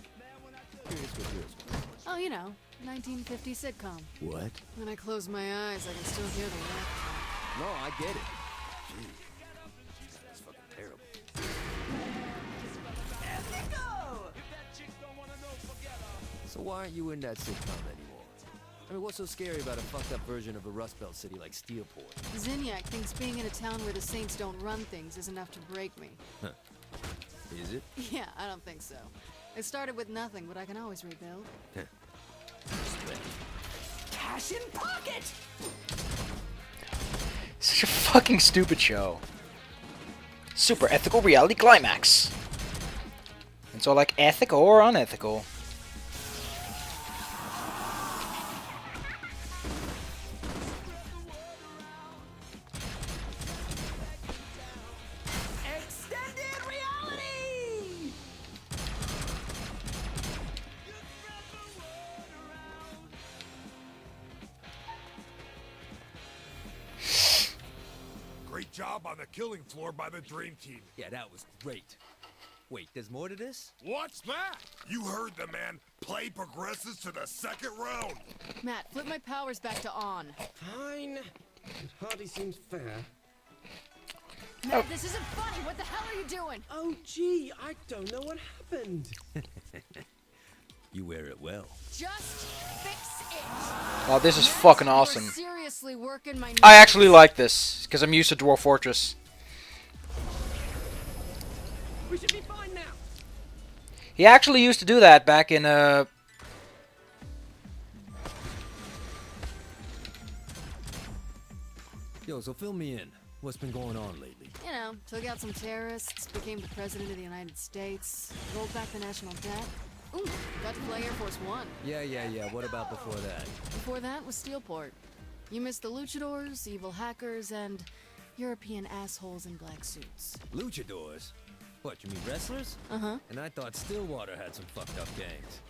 curious what yours was. Oh, you know, 1950 sitcom. What? When I close my eyes, I can still hear the laugh. No, I get it. Gee, that's fucking terrible. So why aren't you in that sitcom anymore? I mean, what's so scary about a fucked up version of a Rust Belt city like Steelport? Zinyak thinks being in a town where the Saints don't run things is enough to break me. Huh. Is it? Yeah, I don't think so. It started with nothing, but I can always rebuild. Cash in pocket! Such a fucking stupid show. Super ethical reality climax. It's all like ethical or unethical. Extended reality! Great job on the killing floor by the Dream Team. Yeah, that was great. Wait, there's more to this? What's that? You heard the man. Play progresses to the second round. Matt, flip my powers back to on. Fine. It hardly seems fair. Matt, this isn't funny. What the hell are you doing? Oh, gee, I don't know what happened. You wear it well. Just fix it. Oh, this is Matt, fucking you're awesome. seriously working my I actually like this, because I'm used to Dwarf Fortress. We should be fine now. He actually used to do that back in, Yo, so fill me in. What's been going on lately? You know, took out some terrorists, became the president of the United States, rolled back the national debt. Ooh, got to play Air Force One. Yeah. What about before that? Before that was Steelport. You missed the luchadors, evil hackers, and European assholes in black suits. Luchadors? What, you mean wrestlers? Uh-huh. And I thought Stillwater had some fucked up gangs.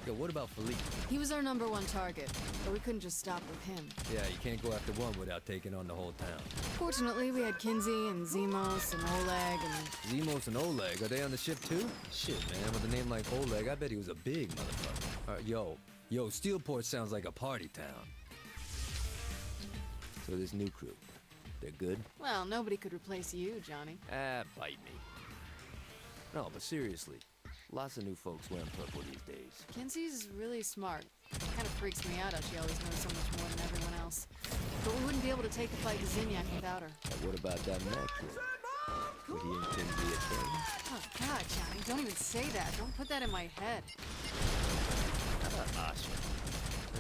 Yo, what about Philippe? He was our #1 target, but we couldn't just stop with him. Yeah, you can't go after one without taking on the whole town. Fortunately, we had Kinsey and Zemos and Oleg and... Zemos and Oleg, are they on the ship too? Shit, man, with a name like Oleg, I bet he was a big motherfucker. Yo, Steelport sounds like a party town. So this new crew, they're good? Well, nobody could replace you, Johnny. Ah, bite me. No, but seriously, lots of new folks wearing purple these days. Kinsey's really smart. Kind of freaks me out how she always knows so much more than everyone else. But we wouldn't be able to take the fight to Zinyak without her. And what about that Matt kid? Would he intend to be a king? Oh, God, Johnny, don't even say that. Don't put that in my head. How about Asha?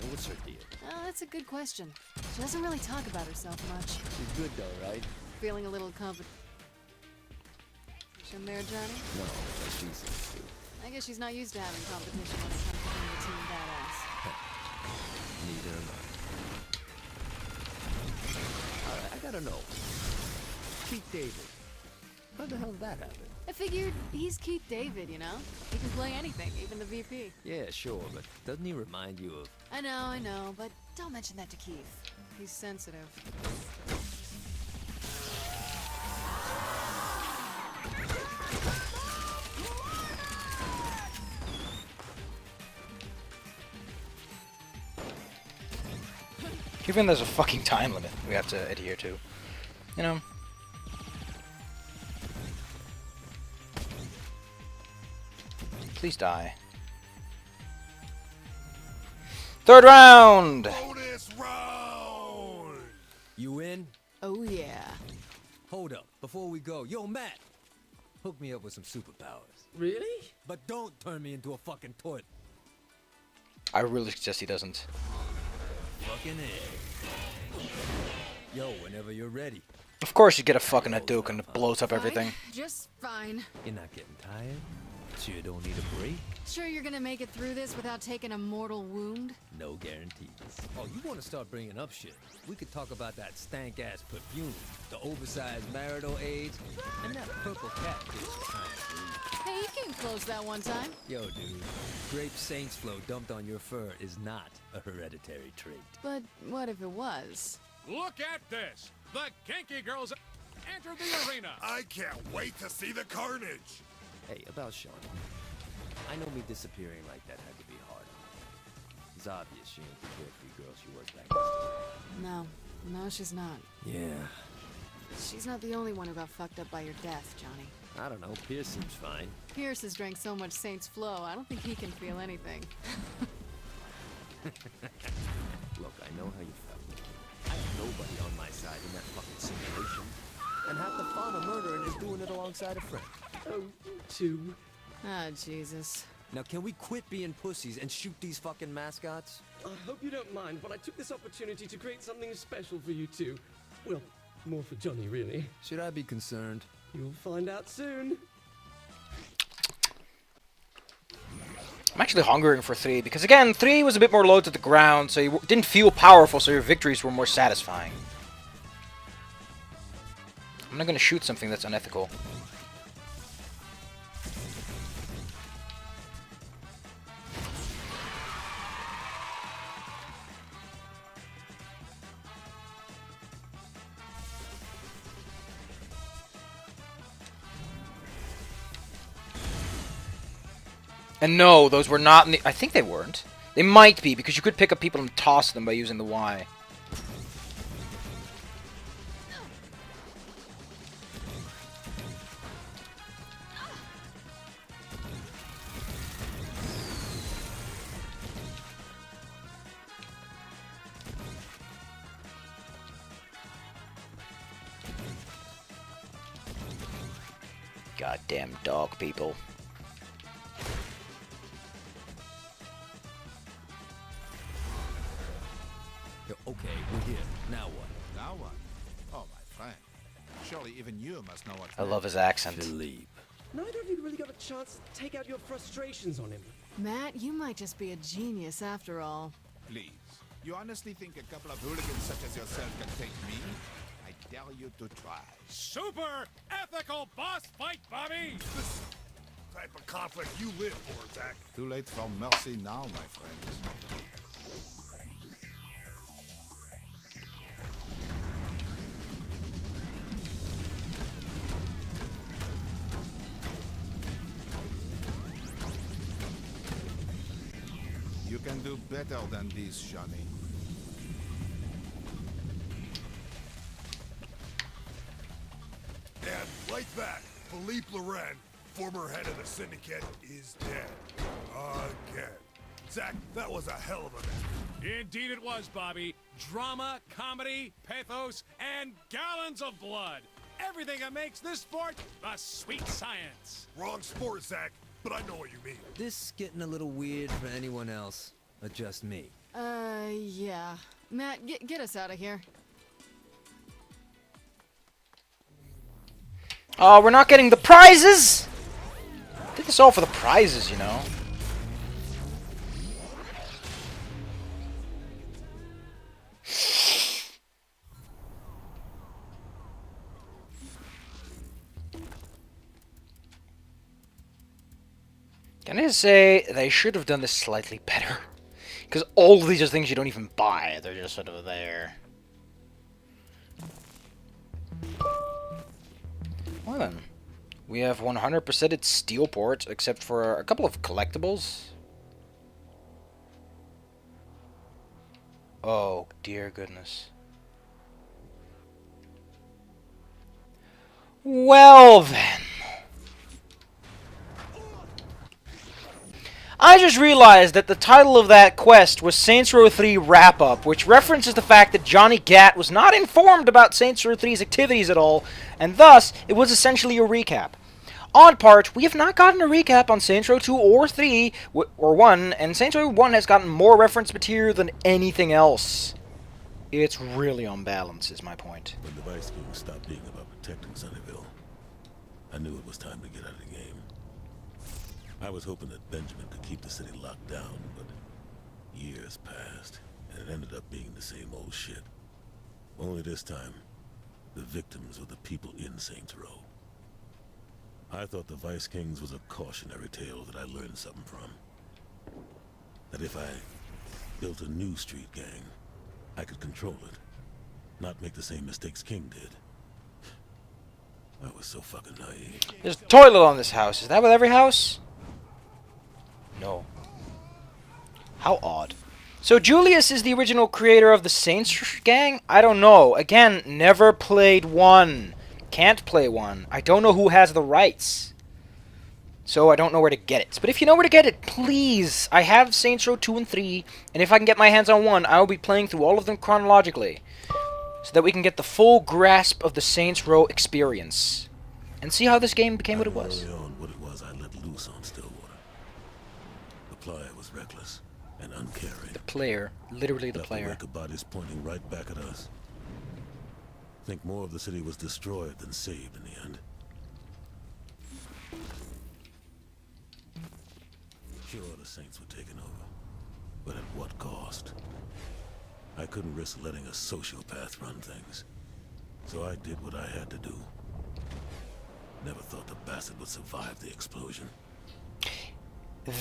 What's her deal? That's a good question. She doesn't really talk about herself much. She's good though, right? Feeling a little competition there, Johnny? No, but she seems to. I guess she's not used to having competition when it comes to being a team badass. Neither am I. Alright, I gotta know. Keith David. How the hell did that happen? I figured he's Keith David, you know? He can play anything, even the VP. Yeah, sure, but doesn't he remind you of... I know, but don't mention that to Keith. He's sensitive. Even there's a fucking time limit we have to adhere to. You know? Please die. Third round! Bonus round! You in? Oh yeah. Hold up. Before we go, yo, Matt! Hook me up with some superpowers. Really? But don't turn me into a fucking toilet. I really suggest he doesn't. Fucking A. Yo, whenever you're ready. Of course you get a fucking Hadouken that blows up everything. Just fine. You're not getting tired? Sure you don't need a break? Sure you're gonna make it through this without taking a mortal wound? No guarantees. Oh, you want to start bringing up shit? We could talk about that stank-ass perfume, the oversized marital aids, and that purple cat bitch behind the blue. Hey, you came close that one time. Yo, dude, grape saints flow dumped on your fur is not a hereditary trait. But what if it was? Look at this! The Genki girls entered the arena! I can't wait to see the carnage! Hey, about Shawnee. I know me disappearing like that had to be hard on her. It's obvious she ain't the carefree girl she was back then. No, she's not. Yeah. She's not the only one who got fucked up by your death, Johnny. I don't know, Pierce seems fine. Pierce has drank so much Saint's Flow, I don't think he can feel anything. Look, I know how you felt. I have nobody on my side in that fucking simulation. And half the fun of murdering is doing it alongside a friend. Oh, you too. Ah, Jesus. Now, can we quit being pussies and shoot these fucking mascots? I hope you don't mind, but I took this opportunity to create something special for you two. Well, more for Johnny, really. Should I be concerned? You'll find out soon. I'm actually hungering for 3, because again, 3 was a bit more low to the ground, so you didn't feel powerful, so your victories were more satisfying. I'm not gonna shoot something that's unethical. And no, those were not in the... I think they weren't. They might be, because you could pick up people and toss them by using the Y. Goddamn dog people. Okay, we're here. Now what? Now what? Oh, my friend. Surely even you must know what... I love his accent. Philippe. Neither of you really got a chance to take out your frustrations on him. Matt, you might just be a genius after all. Please. You honestly think a couple of hooligans such as yourself can take me? I dare you to try. Super ethical boss fight, Bobby! This type of conflict you live for, Zach. Too late for mercy now, my friends. You can do better than this, Johnny. And like that, Philippe Loren, former head of the syndicate, is dead. Again. Zach, that was a hell of a match. Indeed it was, Bobby. Drama, comedy, pathos, and gallons of blood. Everything that makes this sport a sweet science. Wrong sport, Zach, but I know what you mean. This getting a little weird for anyone else, or just me? Yeah. Matt, get us out of here. Oh, we're not getting the prizes! Did this all for the prizes, you know. Can I say they should have done this slightly better? Because all of these are things you don't even buy. They're just sort of there. Well then. We have 100%ed steel port, except for a couple of collectibles. Oh, dear goodness. Well then. I just realized that the title of that quest was Saints Row 3 Wrap-Up, which references the fact that Johnny Gat was not informed about Saints Row 3's activities at all, and thus, it was essentially a recap. Odd part, we have not gotten a recap on Saints Row 2 or 3, or 1, and Saints Row 1 has gotten more reference material than anything else. It's really on balance, is my point. When the Vice King stopped being about protecting Sunnyvale, I knew it was time to get out of the game. I was hoping that Benjamin could keep the city locked down, but years passed, and it ended up being the same old shit. Only this time, the victims were the people in Saints Row. I thought the Vice Kings was a cautionary tale that I learned something from. That if I built a new street gang, I could control it, not make the same mistakes King did. I was so fucking naive. There's a toilet on this house. Is that with every house? No. How odd. So Julius is the original creator of the Saints gang? I don't know. Again, never played one. Can't play one. I don't know who has the rights. So I don't know where to get it. But if you know where to get it, please. I have Saints Row 2 and 3. And if I can get my hands on 1, I will be playing through all of them chronologically. So that we can get the full grasp of the Saints Row experience. And see how this game became what it was. Early on, what it was I let loose on Stillwater. The player was reckless and uncaring. The player. Literally the Left player. The bodies pointing right back at us. Think more of the city was destroyed than saved in the end. Sure, the Saints were taken over, but at what cost? I couldn't risk letting a sociopath run things, so I did what I had to do. Never thought the bastard would survive the explosion.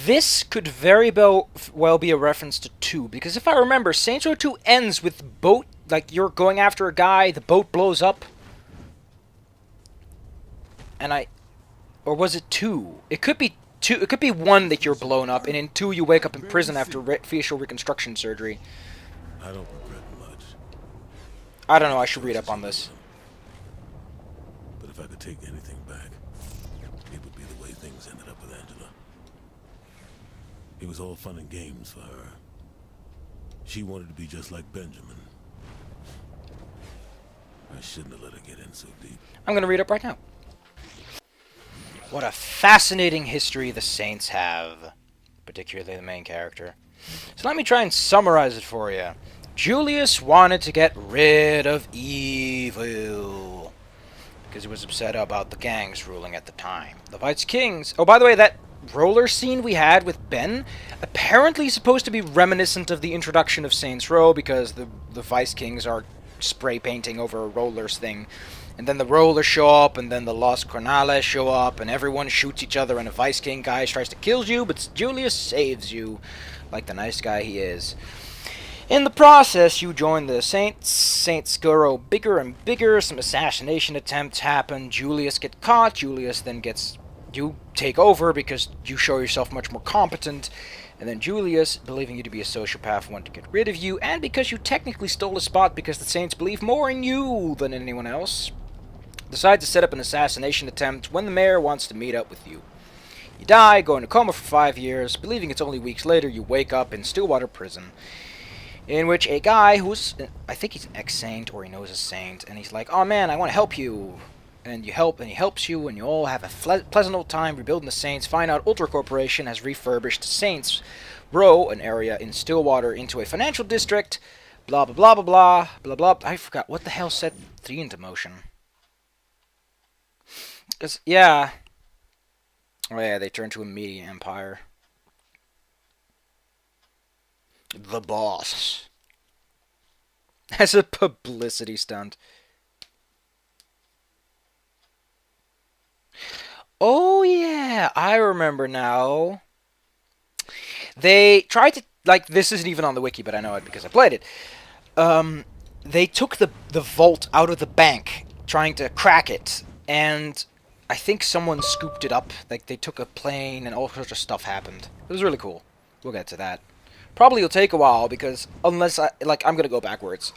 This could very well be a reference to 2, because if I remember, Saints Row 2 ends with boat, like you're going after a guy, the boat blows up. And or was it 2? It could be 2, it could be 1 that you're blown up, and in 2 you wake up in prison after facial reconstruction surgery. I don't regret much. I don't know, I should read up on this. But if I could take anything back, it would be the way things ended up with Angela. It was all fun and games for her. She wanted to be just like Benjamin. I shouldn't have let her get in so deep. I'm going to read up right now. What a fascinating history the Saints have. Particularly the main character. So let me try and summarize it for you. Julius wanted to get rid of evil. Because he was upset about the gangs ruling at the time. The Vice Kings... Oh, by the way, that roller scene we had with Ben apparently supposed to be reminiscent of the introduction of Saints Row, because the Vice Kings are spray painting over a rollers thing, and then the rollers show up, and then the Los Cornales show up, and everyone shoots each other, and a Vice King guy tries to kill you, but Julius saves you, like the nice guy he is. In the process, you join the Saints. Saints grow bigger and bigger. Some assassination attempts happen. Julius gets caught. Julius then gets... You take over because you show yourself much more competent. And then Julius, believing you to be a sociopath, wanted to get rid of you. And because you technically stole a spot because the Saints believe more in you than anyone else, decide to set up an assassination attempt when the mayor wants to meet up with you. You die, go into coma for 5 years. Believing it's only weeks later, you wake up in Stillwater Prison, in which a guy who's, I think he's an ex-saint, or he knows a saint, and he's like, oh man, I want to help you. And you help, and he helps you, and you all have a pleasant old time rebuilding the Saints. Find out Ultra Corporation has refurbished Saints Row, an area in Stillwater, into a financial district. Blah, blah, blah, blah, blah, blah, blah. I forgot. What the hell set 3 into motion? Because, yeah. Oh yeah, they turned to a media empire. The boss. As a publicity stunt. Oh yeah, I remember now. They tried to, like, this isn't even on the wiki, but I know it because I played it. They took the vault out of the bank, trying to crack it, and I think someone scooped it up. Like, they took a plane, and all sorts of stuff happened. It was really cool. We'll get to that. Probably will take a while, because unless I'm gonna go backwards.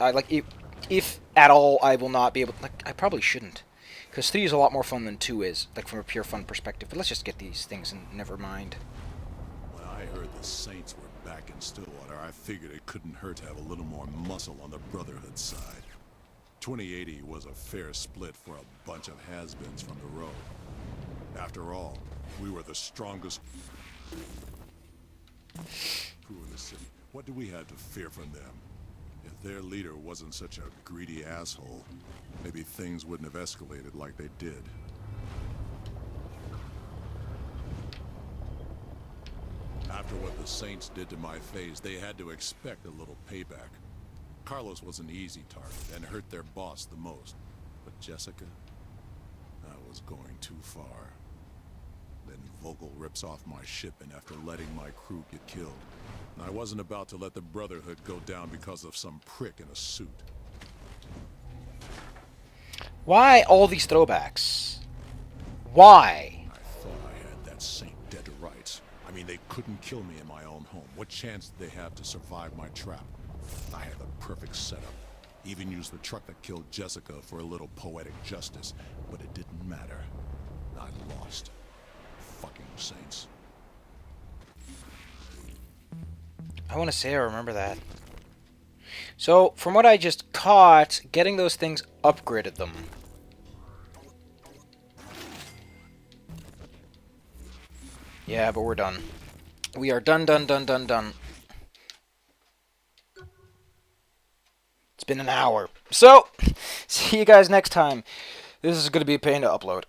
If at all, I will not be able to, I probably shouldn't. Because 3 is a lot more fun than 2 is, like, from a pure fun perspective. But let's just get these things and never mind. When I the Saints were back in Stillwater, I figured it couldn't hurt to have a little more muscle on the Brotherhood side. 2080 was a fair split for a bunch of has-beens from the road. After all, we were the strongest crew in the city. What do we have to fear from them? If their leader wasn't such a greedy asshole, maybe things wouldn't have escalated like they did. After what the Saints did to my face, they had to expect a little payback. Carlos was an easy target and hurt their boss the most. But Jessica? I was going too far. Then Vogel rips off my ship, and after letting my crew get killed, I wasn't about to let the Brotherhood go down because of some prick in a suit. Why all these throwbacks? Why? I thought I had that Saint dead to rights. I mean, they couldn't kill me in my own home. What chance did they have to survive my trap? I had the perfect setup. Even used the truck that killed Jessica for a little poetic justice. But it didn't matter. I lost. Fucking Saints. I want to say I remember that. So, from what I just caught, getting those things upgraded them. Yeah, but we're done. We are done. It's been an hour. So, see you guys next time. This is going to be a pain to upload.